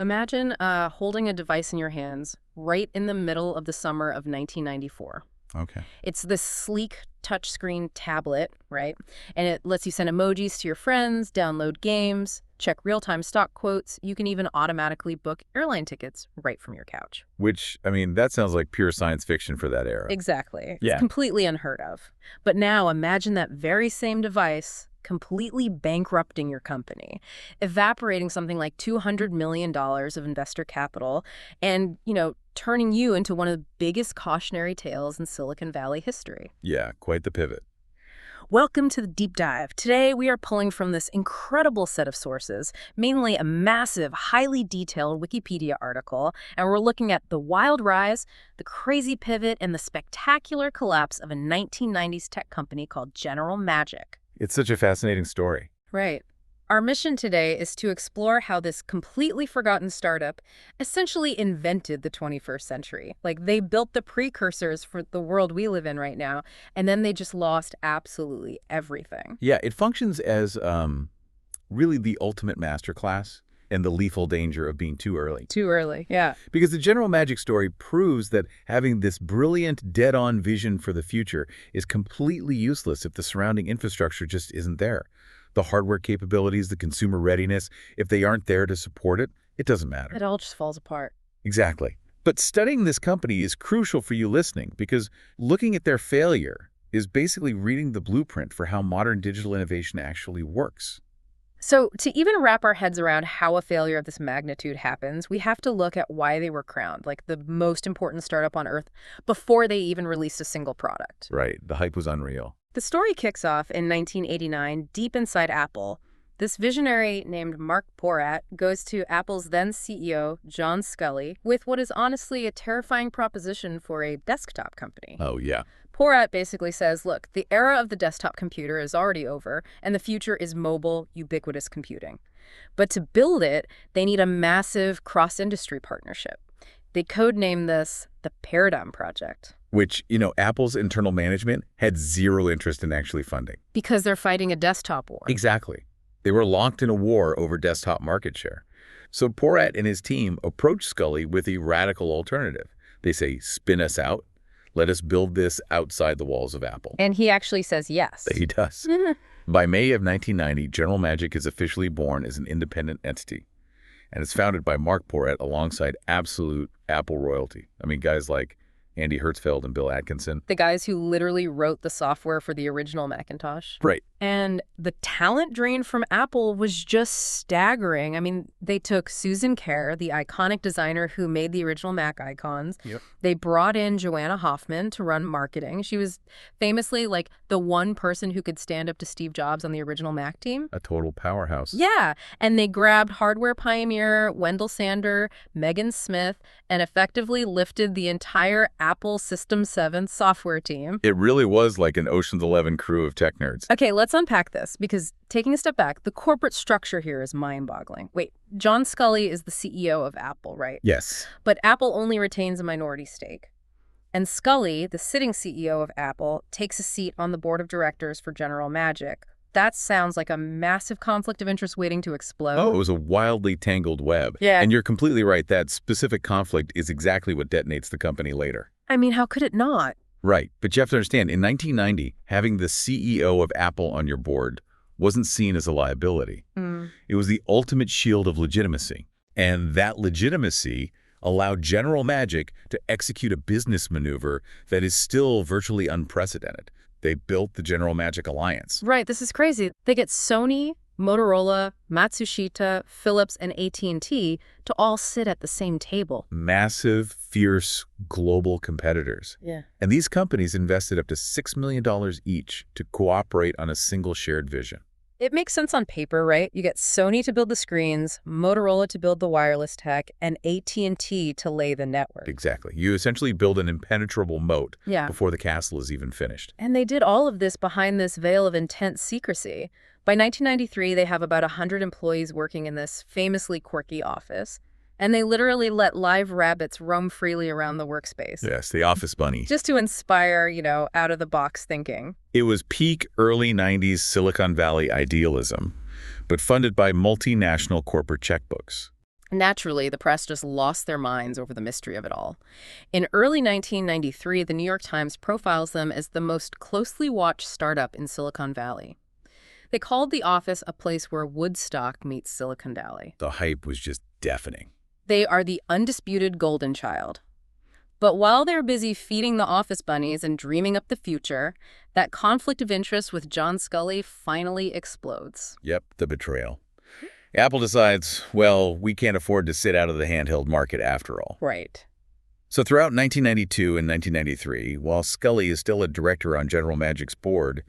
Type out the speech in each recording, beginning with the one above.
Imagine holding a device in your hands right in the middle of the summer of 1994. Okay. It's this sleek touchscreen tablet, right? And it lets you send emojis to your friends, download games, check real-time stock quotes. You can even automatically book airline tickets right from your couch. Which, I mean, that sounds like pure science fiction for that era. Exactly. Yeah. It's completely unheard of. But now imagine that very same device completely bankrupting your company, evaporating something like $200 million of investor capital, and, turning you into one of the biggest cautionary tales in Silicon Valley history. Yeah, quite the pivot. Welcome to the Deep Dive. Today, we are pulling from this incredible set of sources, mainly a massive, highly detailed Wikipedia article, and we're looking at the wild rise, the crazy pivot, and the spectacular collapse of a 1990s tech company called General Magic. It's such a fascinating story. Right. Our mission today is to explore how this completely forgotten startup essentially invented the 21st century. Like, they built the precursors for the world we live in right now, and then they just lost absolutely everything. Yeah, it functions as really the ultimate masterclass and the lethal danger of being too early. Too early, yeah. Because the General Magic story proves that having this brilliant, dead-on vision for the future is completely useless if the surrounding infrastructure just isn't there. The hardware capabilities, the consumer readiness, if they aren't there to support it, it doesn't matter. It all just falls apart. Exactly. But studying this company is crucial for you listening, because looking at their failure is basically reading the blueprint for how modern digital innovation actually works. So to even wrap our heads around how a failure of this magnitude happens, we have to look at why they were crowned, like the most important startup on Earth, before they even released a single product. Right. The hype was unreal. The story kicks off in 1989, deep inside Apple. This visionary named Mark Porat goes to Apple's then CEO, John Sculley, with what is honestly a terrifying proposition for a desktop company. Oh, yeah. Porat basically says, look, the era of the desktop computer is already over, and the future is mobile, ubiquitous computing. But to build it, they need a massive cross-industry partnership. They codenamed this the Paradigm Project. Which, Apple's internal management had zero interest in actually funding. Because they're fighting a desktop war. Exactly. They were locked in a war over desktop market share. So Porat and his team approached Sculley with a radical alternative. They say, spin us out. Let us build this outside the walls of Apple. And he actually says yes. He does. By May of 1990, General Magic is officially born as an independent entity. And it's founded by Mark Porat alongside absolute Apple royalty. I mean, guys like Andy Hertzfeld and Bill Atkinson. The guys who literally wrote the software for the original Macintosh. Right. And the talent drain from Apple was just staggering. I mean, they took Susan Kare, the iconic designer who made the original Mac icons. Yep. They brought in Joanna Hoffman to run marketing. She was famously like the one person who could stand up to Steve Jobs on the original Mac team. A total powerhouse. Yeah. And they grabbed hardware pioneer Wendell Sander, Megan Smith, and effectively lifted the entire Apple System 7 software team. It really was like an Ocean's 11 crew of tech nerds. Okay, let's unpack this, because taking a step back, the corporate structure here is mind-boggling. Wait, John Sculley is the CEO of Apple, right? Yes. But Apple only retains a minority stake. And Sculley, the sitting CEO of Apple, takes a seat on the board of directors for General Magic. That sounds like a massive conflict of interest waiting to explode. Oh, it was a wildly tangled web. Yeah. And you're completely right. That specific conflict is exactly what detonates the company later. I mean, how could it not? Right. But you have to understand, in 1990, having the CEO of Apple on your board wasn't seen as a liability. It was the ultimate shield of legitimacy. And that legitimacy allowed General Magic to execute a business maneuver that is still virtually unprecedented. They built the General Magic Alliance. Right, this is crazy. They get Sony, Motorola, Matsushita, Philips, and AT&T to all sit at the same table. Massive, fierce, global competitors. Yeah. And these companies invested up to $6 million each to cooperate on a single shared vision. It makes sense on paper, right? You get Sony to build the screens, Motorola to build the wireless tech, and AT&T to lay the network. Exactly. You essentially build an impenetrable moat Yeah. before the castle is even finished. And they did all of this behind this veil of intense secrecy. By 1993, they have about 100 employees working in this famously quirky office. And they literally let live rabbits roam freely around the workspace. Yes, the office bunny. Just to inspire, out-of-the-box thinking. It was peak early 90s Silicon Valley idealism, but funded by multinational corporate checkbooks. Naturally, the press just lost their minds over the mystery of it all. In early 1993, the New York Times profiles them as the most closely watched startup in Silicon Valley. They called the office a place where Woodstock meets Silicon Valley. The hype was just deafening. They are the undisputed golden child. But while they're busy feeding the office bunnies and dreaming up the future, that conflict of interest with John Sculley finally explodes. Yep, the betrayal. Apple decides, well, we can't afford to sit out of the handheld market after all. Right. So throughout 1992 and 1993, while Sculley is still a director on General Magic's board,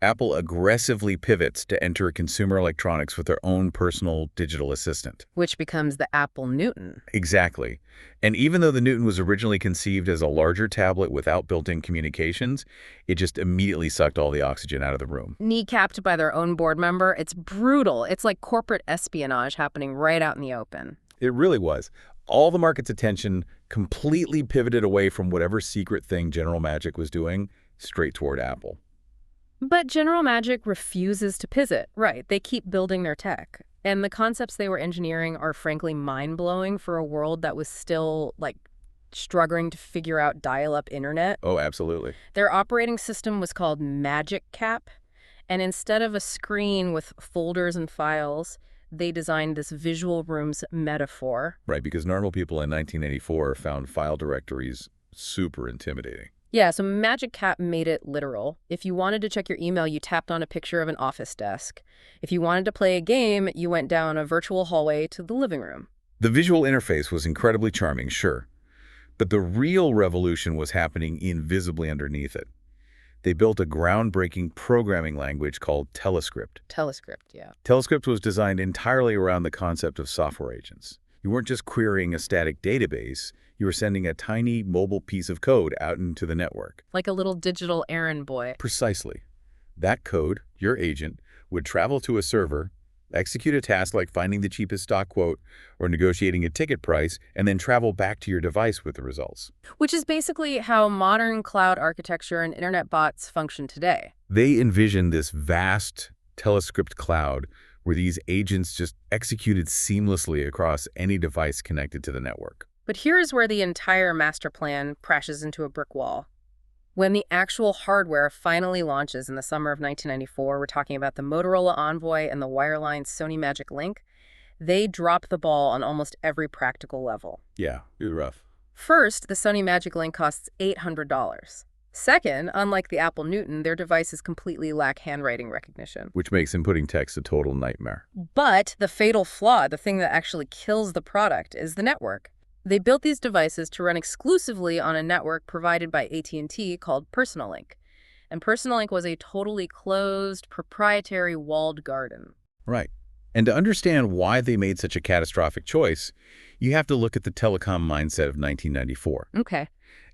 Apple aggressively pivots to enter consumer electronics with their own personal digital assistant. Which becomes the Apple Newton. Exactly. And even though the Newton was originally conceived as a larger tablet without built-in communications, it just immediately sucked all the oxygen out of the room. Kneecapped by their own board member, it's brutal. It's like corporate espionage happening right out in the open. It really was. All the market's attention completely pivoted away from whatever secret thing General Magic was doing straight toward Apple. But General Magic refuses to pivot. Right, they keep building their tech. And the concepts they were engineering are frankly mind-blowing for a world that was still, struggling to figure out dial-up internet. Oh, absolutely. Their operating system was called Magic Cap, and instead of a screen with folders and files, they designed this visual rooms metaphor. Right, because normal people in 1984 found file directories super intimidating. Yeah, so Magic Cap made it literal. If you wanted to check your email, you tapped on a picture of an office desk. If you wanted to play a game, you went down a virtual hallway to the living room. The visual interface was incredibly charming, sure. But the real revolution was happening invisibly underneath it. They built a groundbreaking programming language called TeleScript. TeleScript, yeah. TeleScript was designed entirely around the concept of software agents. You weren't just querying a static database. You were sending a tiny mobile piece of code out into the network. Like a little digital errand boy. Precisely. That code, your agent, would travel to a server, execute a task like finding the cheapest stock quote or negotiating a ticket price, and then travel back to your device with the results. Which is basically how modern cloud architecture and internet bots function today. They envisioned this vast TeleScript cloud where these agents just executed seamlessly across any device connected to the network. But here's where the entire master plan crashes into a brick wall. When the actual hardware finally launches in the summer of 1994, we're talking about the Motorola Envoy and the wireline Sony Magic Link, they drop the ball on almost every practical level. Yeah, it was rough. First, the Sony Magic Link costs $800. Second, unlike the Apple Newton, their devices completely lack handwriting recognition. Which makes inputting text a total nightmare. But the fatal flaw, the thing that actually kills the product, is the network. They built these devices to run exclusively on a network provided by AT&T called PersonalLink. And PersonalLink was a totally closed, proprietary walled garden. Right. And to understand why they made such a catastrophic choice, you have to look at the telecom mindset of 1994. Okay.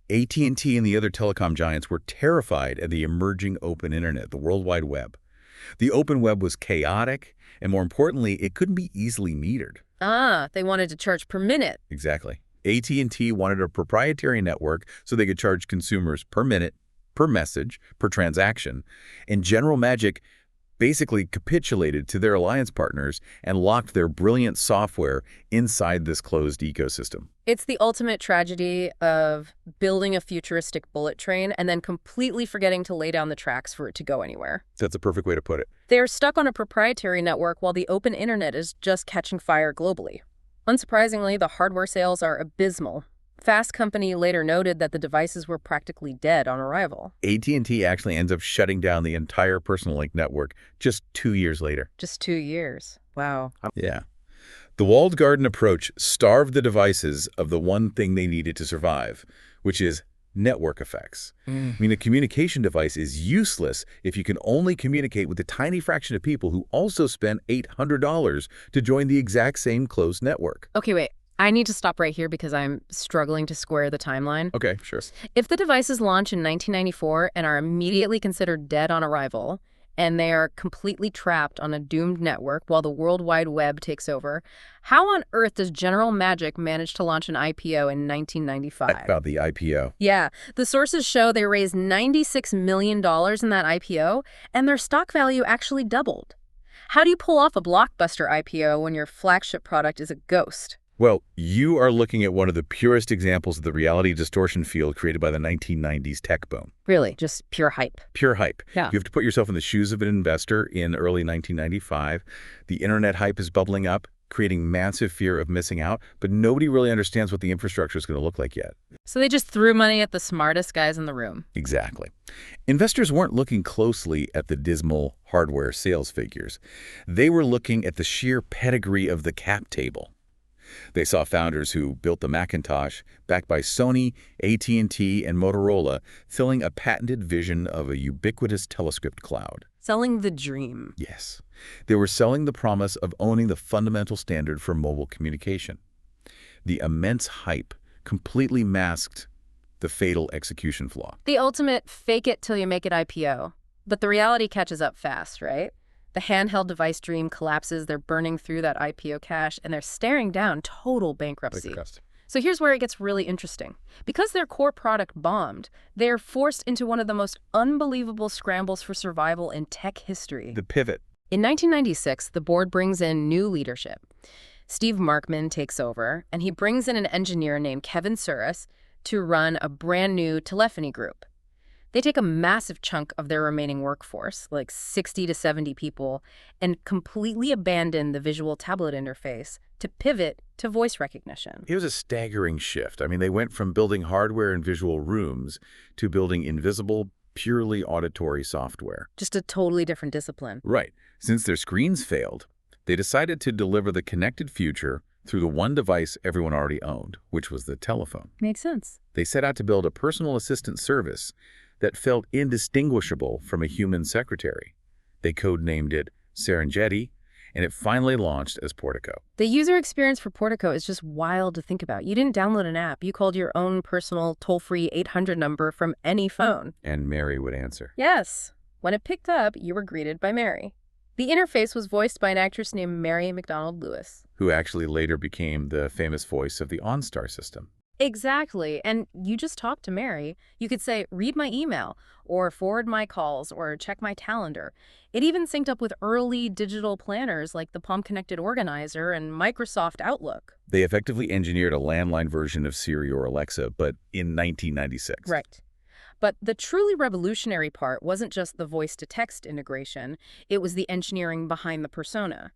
AT&T and the other telecom giants were terrified of the emerging open internet, the World Wide Web. The open web was chaotic, and more importantly, it couldn't be easily metered. They wanted to charge per minute. Exactly. AT&T wanted a proprietary network so they could charge consumers per minute, per message, per transaction. And General Magic basically capitulated to their alliance partners and locked their brilliant software inside this closed ecosystem. It's the ultimate tragedy of building a futuristic bullet train and then completely forgetting to lay down the tracks for it to go anywhere. That's a perfect way to put it. They're stuck on a proprietary network while the open internet is just catching fire globally. Unsurprisingly, the hardware sales are abysmal. Fast Company later noted that the devices were practically dead on arrival. AT&T actually ends up shutting down the entire PersonalLink network just 2 years later. Just 2 years. Wow. Yeah. The walled garden approach starved the devices of the one thing they needed to survive, which is network effects. I mean, a communication device is useless if you can only communicate with a tiny fraction of people who also spent $800 to join the exact same closed network. Okay, wait. I need to stop right here because I'm struggling to square the timeline. Okay, sure. If the devices launch in 1994 and are immediately considered dead on arrival, and they are completely trapped on a doomed network while the World Wide Web takes over, how on earth does General Magic manage to launch an IPO in 1995? About the IPO. Yeah. The sources show they raised $96 million in that IPO, and their stock value actually doubled. How do you pull off a blockbuster IPO when your flagship product is a ghost? Well, you are looking at one of the purest examples of the reality distortion field created by the 1990s tech boom. Really, just pure hype. Pure hype. Yeah. You have to put yourself in the shoes of an investor in early 1995. The internet hype is bubbling up, creating massive fear of missing out, but nobody really understands what the infrastructure is going to look like yet. So they just threw money at the smartest guys in the room. Exactly. Investors weren't looking closely at the dismal hardware sales figures. They were looking at the sheer pedigree of the cap table. They saw founders who built the Macintosh, backed by Sony, AT&T, and Motorola, filling a patented vision of a ubiquitous telescript cloud. Selling the dream. Yes. They were selling the promise of owning the fundamental standard for mobile communication. The immense hype completely masked the fatal execution flaw. The ultimate fake it till you make it IPO. But the reality catches up fast, right? The handheld device dream collapses, they're burning through that IPO cash, and they're staring down total bankruptcy. So here's where it gets really interesting. Because their core product bombed, they're forced into one of the most unbelievable scrambles for survival in tech history. The pivot. In 1996, the board brings in new leadership. Steve Markman takes over, and he brings in an engineer named Kevin Suris to run a brand new telephony group. They take a massive chunk of their remaining workforce, like 60 to 70 people, and completely abandon the visual tablet interface to pivot to voice recognition. It was a staggering shift. I mean, they went from building hardware and visual rooms to building invisible, purely auditory software. Just a totally different discipline. Right. Since their screens failed, they decided to deliver the connected future through the one device everyone already owned, which was the telephone. Makes sense. They set out to build a personal assistant service that felt indistinguishable from a human secretary. They codenamed it Serengeti, and it finally launched as Portico. The user experience for Portico is just wild to think about. You didn't download an app. You called your own personal toll-free 800 number from any phone. And Mary would answer. Yes. When it picked up, you were greeted by Mary. The interface was voiced by an actress named Mary McDonald Lewis, Who actually later became the famous voice of the OnStar system. Exactly. And you just talked to Mary. You could say, read my email, or forward my calls, or check my calendar. It even synced up with early digital planners like the Palm Connected Organizer and Microsoft Outlook. They effectively engineered a landline version of Siri or Alexa, but in 1996. Right. But the truly revolutionary part wasn't just the voice-to-text integration. It was the engineering behind the persona.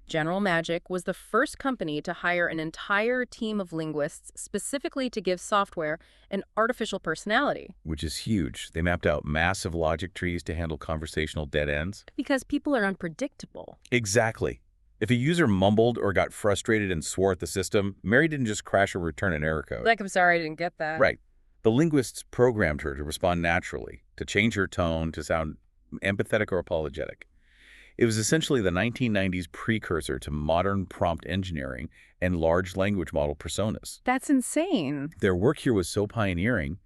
General Magic was the first company to hire an entire team of linguists specifically to give software an artificial personality. Which is huge. They mapped out massive logic trees to handle conversational dead ends. Because people are unpredictable. Exactly. If a user mumbled or got frustrated and swore at the system, Mary didn't just crash or return an error code. Like, I'm sorry, I didn't get that. Right. The linguists programmed her to respond naturally, to change her tone, to sound empathetic or apologetic. It was essentially the 1990s precursor to modern prompt engineering and large language model personas. That's insane. Their work here was so pioneering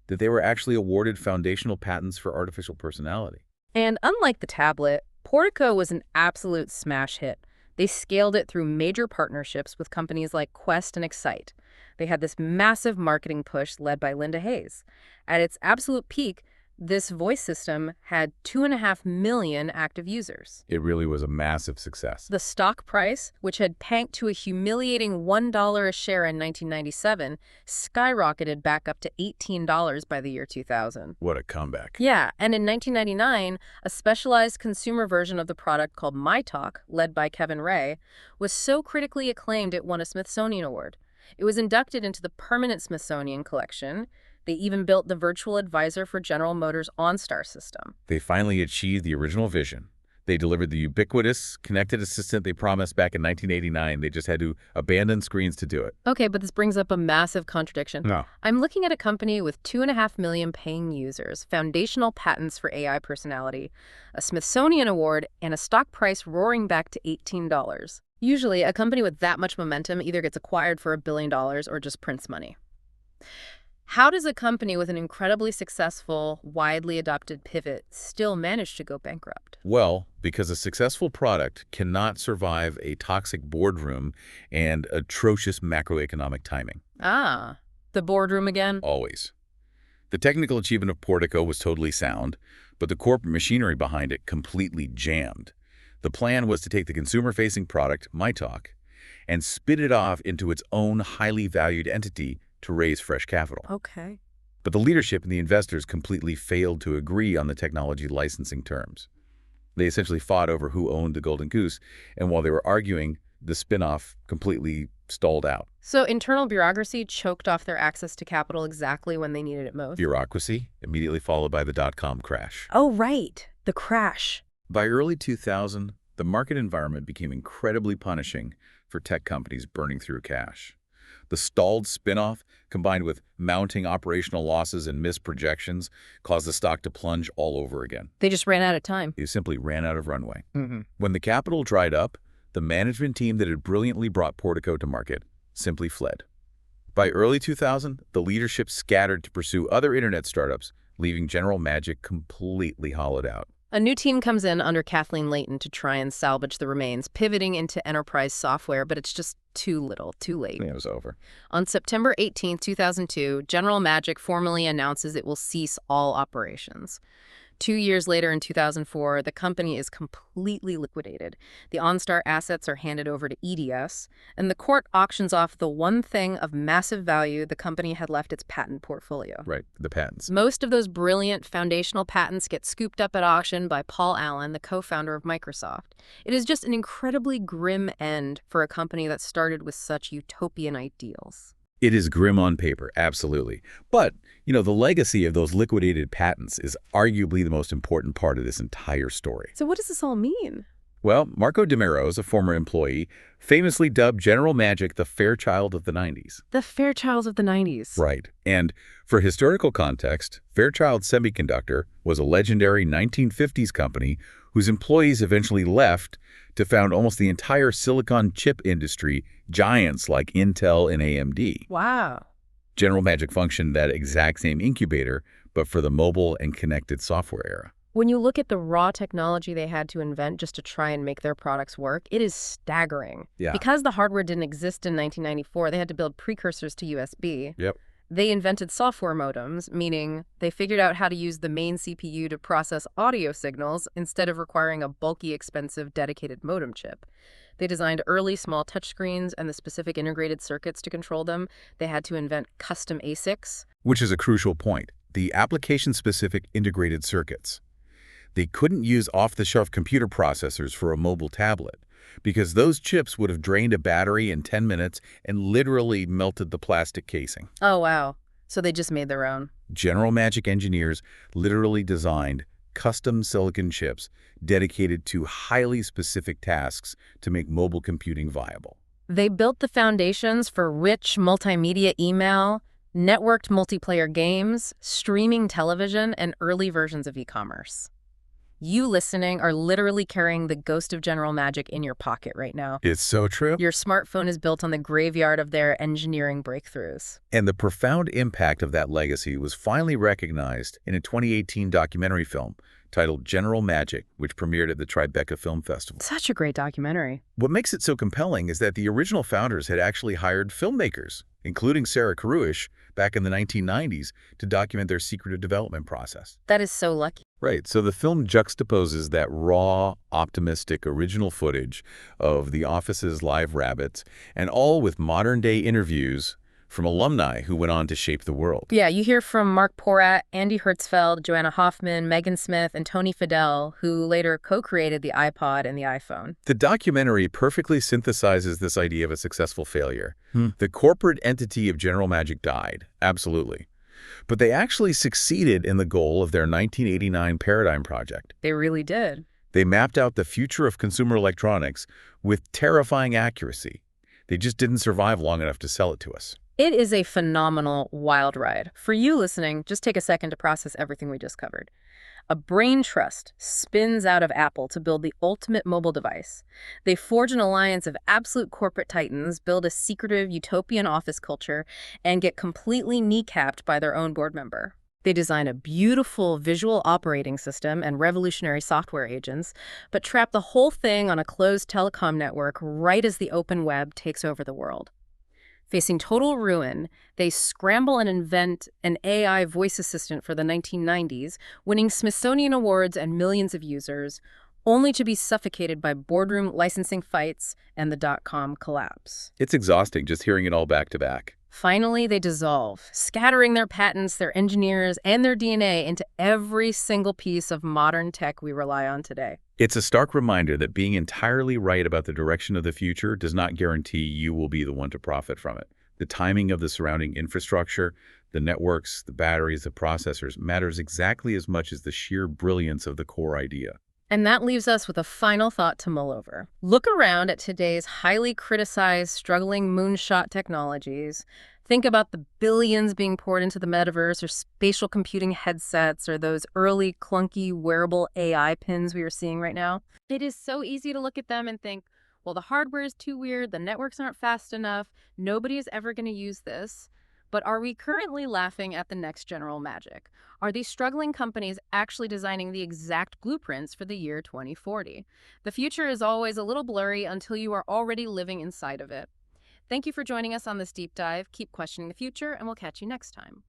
that they were actually awarded foundational patents for artificial personality. And unlike the tablet, Portico was an absolute smash hit. They scaled it through major partnerships with companies like Quest and Excite. They had this massive marketing push led by Linda Hayes. At its absolute peak, this voice system had 2.5 million active users. It really was a massive success. The stock price, which had tanked to a humiliating $1 a share in 1997, skyrocketed back up to $18 by the year 2000. What a comeback. Yeah, and in 1999, a specialized consumer version of the product called MyTalk, led by Kevin Ray, was so critically acclaimed it won a Smithsonian Award. It was inducted into the permanent Smithsonian collection. They even built the virtual advisor for General Motors' OnStar system. They finally achieved the original vision. They delivered the ubiquitous connected assistant they promised back in 1989. They just had to abandon screens to do it. Okay, but this brings up a massive contradiction. No. I'm looking at a company with 2.5 million paying users, foundational patents for AI personality, a Smithsonian Award, and a stock price roaring back to $18. Usually, a company with that much momentum either gets acquired for $1 billion or just prints money. How does a company with an incredibly successful, widely adopted pivot still manage to go bankrupt? Well, because a successful product cannot survive a toxic boardroom and atrocious macroeconomic timing. Ah, the boardroom again? Always. The technical achievement of Portico was totally sound, but the corporate machinery behind it completely jammed. The plan was to take the consumer-facing product, MyTalk, and spit it off into its own highly valued entity to raise fresh capital. Okay. But the leadership and the investors completely failed to agree on the technology licensing terms. They essentially fought over who owned the golden goose, and while they were arguing, the spinoff completely stalled out. So internal bureaucracy choked off their access to capital exactly when they needed it most? Bureaucracy, immediately followed by the dot-com crash. Oh, right. The crash. By early 2000, the market environment became incredibly punishing for tech companies burning through cash. The stalled spinoff, combined with mounting operational losses and missed projections, caused the stock to plunge all over again. They just ran out of time. They simply ran out of runway. When the capital dried up, the management team that had brilliantly brought Portico to market simply fled. By early 2000, the leadership scattered to pursue other internet startups, leaving General Magic completely hollowed out. A new team comes in under Kathleen Leighton to try and salvage the remains, pivoting into enterprise software, but it's just too little, too late. It was over. On September 18, 2002, General Magic formally announces it will cease all operations. 2 years later, in 2004, the company is completely liquidated. The OnStar assets are handed over to EDS, and the court auctions off the one thing of massive value the company had left its patent portfolio. Right, the patents. Most of those brilliant foundational patents get scooped up at auction by Paul Allen, the co-founder of Microsoft. It is just an incredibly grim end for a company that started with such utopian ideals. It is grim on paper, absolutely. But, the legacy of those liquidated patents is arguably the most important part of this entire story. So what does this all mean? Well, Marco DeMeros, a former employee, famously dubbed General Magic the Fairchild of the 90s. The Fairchild of the 90s. Right. And for historical context, Fairchild Semiconductor was a legendary 1950s company whose employees eventually left to found almost the entire silicon chip industry, giants like Intel and AMD. Wow. General Magic functioned that exact same incubator, but for the mobile and connected software era. When you look at the raw technology they had to invent just to try and make their products work, it is staggering. Yeah. Because the hardware didn't exist in 1994, they had to build precursors to USB. Yep. They invented software modems, meaning they figured out how to use the main CPU to process audio signals instead of requiring a bulky, expensive, dedicated modem chip. They designed early small touchscreens and the specific integrated circuits to control them. They had to invent custom ASICs. Which is a crucial point, the application-specific integrated circuits. They couldn't use off-the-shelf computer processors for a mobile tablet because those chips would have drained a battery in 10 minutes and literally melted the plastic casing. Oh, wow. So they just made their own. General Magic engineers literally designed custom silicon chips dedicated to highly specific tasks to make mobile computing viable. They built the foundations for rich multimedia email, networked multiplayer games, streaming television, and early versions of e-commerce. You listening are literally carrying the ghost of General Magic in your pocket right now. It's so true. Your smartphone is built on the graveyard of their engineering breakthroughs. And the profound impact of that legacy was finally recognized in a 2018 documentary film titled General Magic, which premiered at the Tribeca Film Festival. Such a great documentary. What makes it so compelling is that the original founders had actually hired filmmakers, including Sarah Karuish, back in the 1990s to document their secretive development process. That is so lucky. Right, so the film juxtaposes that raw, optimistic, original footage of the office's live rabbits, and all with modern-day interviews from alumni who went on to shape the world. Yeah, you hear from Mark Porat, Andy Hertzfeld, Joanna Hoffman, Megan Smith, and Tony Fadell, who later co-created the iPod and the iPhone. The documentary perfectly synthesizes this idea of a successful failure. The corporate entity of General Magic died, absolutely. But they actually succeeded in the goal of their 1989 Paradigm Project. They really did. They mapped out the future of consumer electronics with terrifying accuracy. They just didn't survive long enough to sell it to us. It is a phenomenal, wild ride. For you listening, just take a second to process everything we just covered. A brain trust spins out of Apple to build the ultimate mobile device. They forge an alliance of absolute corporate titans, build a secretive utopian office culture, and get completely kneecapped by their own board member. They design a beautiful visual operating system and revolutionary software agents, but trap the whole thing on a closed telecom network right as the open web takes over the world. Facing total ruin, they scramble and invent an AI voice assistant for the 1990s, winning Smithsonian Awards and millions of users, only to be suffocated by boardroom licensing fights and the dot-com collapse. It's exhausting just hearing it all back to back. Finally, they dissolve, scattering their patents, their engineers, and their DNA into every single piece of modern tech we rely on today. It's a stark reminder that being entirely right about the direction of the future does not guarantee you will be the one to profit from it. The timing of the surrounding infrastructure, the networks, the batteries, the processors matters exactly as much as the sheer brilliance of the core idea. And that leaves us with a final thought to mull over. Look around at today's highly criticized, struggling moonshot technologies. Think about the billions being poured into the metaverse or spatial computing headsets or those early clunky wearable AI pins we are seeing right now. It is so easy to look at them and think, well, the hardware is too weird, the networks aren't fast enough, nobody is ever going to use this. But are we currently laughing at the next general magic? Are these struggling companies actually designing the exact blueprints for the year 2040? The future is always a little blurry until you are already living inside of it. Thank you for joining us on this deep dive. Keep questioning the future, and we'll catch you next time.